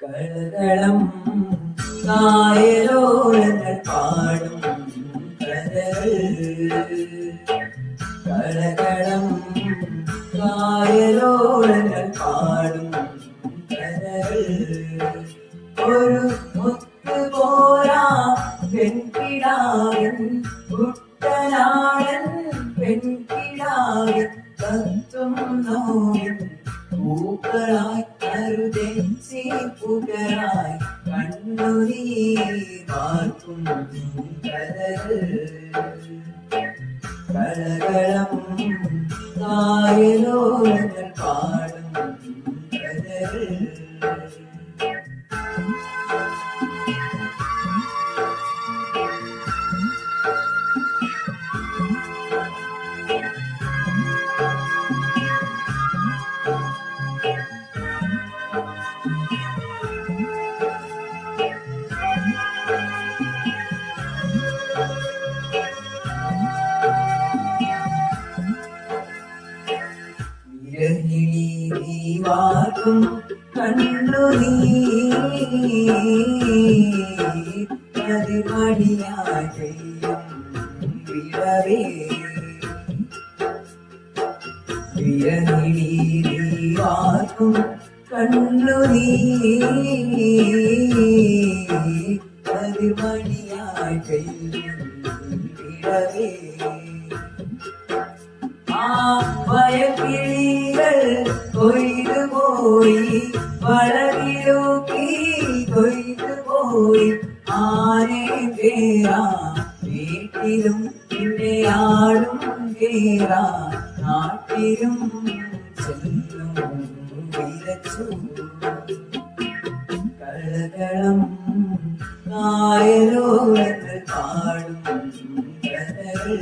കളകളം കായലോളങ്ങൾ പാടും കഥകൾ. കളകളം കായലോളങ്ങൾ പാടും കഥകൾ. ഒരു മുത്തുപോരാ പെൺകിടാവൻ കുട്ടനാടൻ പെൺകിടാവൻ തത്വം നോവിൻ പൂക്കളായി കരുതെച്ചി പുകരായി കണ്ണുനീർ വാർക്കും കഥകൾ. കളകളം കായലോളങ്ങൾ പാടും കഥകൾ. വാർക്കും കണ്ണുനീർ പതിമണിയായി ചെയ്യും വിടവേ. വാർക്കും കണ്ണുനീർ പതിമണിയായി ചെയ്യും വിടവേ. ആ വയക്കിളികൾ കൊയ്തുപോയി വളകിലൂക്കി കൊയ്തുപോയി. ആനെ കേറാ വീട്ടിലും പിന്നെ ആടും കേറാ നാട്ടിലും ചെല്ലും വിതച്ചു. കളകളം കായലോളങ്ങൾ പാടും കഥകൾ.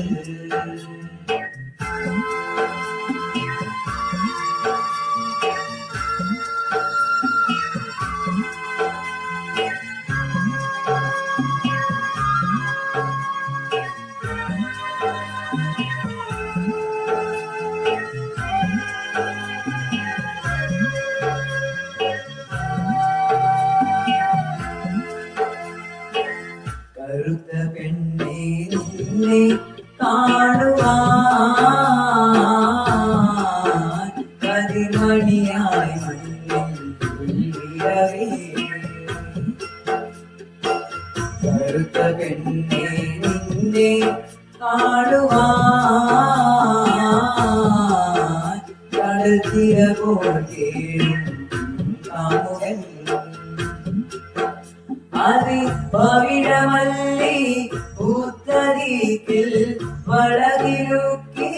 കറുത്ത പെണ്ണേ നിന്നെ കാണുവാൻ പതിമണിയായി മണ്ണിൽ. കറുത്ത പെണ്ണേ നിന്നെ കാണുവാൻ കടൽ തിര പോൽ കേഴും കാമുകൻ. അതി പവിഴമല്ലി പൂത്തരീക്കിൽ വളകിലുക്കി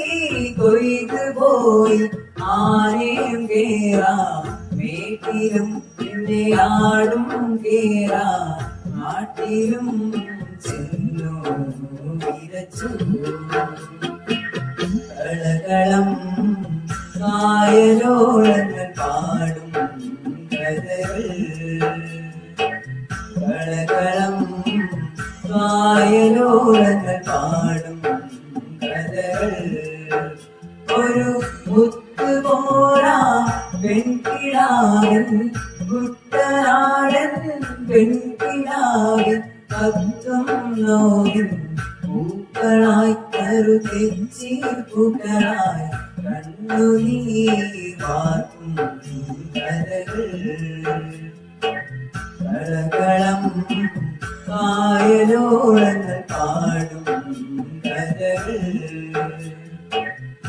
കൊയ്തുപോയി. ആനയും കേറാ വീട്ടിലും പിന്നെ ആടും കേറാ നാട്ടിലും ചെന്നു വിതച്ചു. കളകളം കായലോളങ്ങൾ പാടും കഥകൾ. കളകളം കായലോളങ്ങൾ പാടും കഥകൾ. ഒരു മുത്തുപോരാ പെൺകിടാവൻ കുട്ടനാടൻ പെൺകിടാവൻ തത്വം നോവിൻ പൂക്കളായി കരുതെച്ചി പുകരായി കണ്ണുനീർ വാർക്കും കഥകൾ. കളകളം കായലോളങ്ങൾ പാടും കഥകൾ.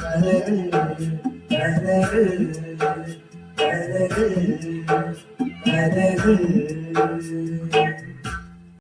കഥകൾ കഥകൾ കഥകൾ കഥകൾ.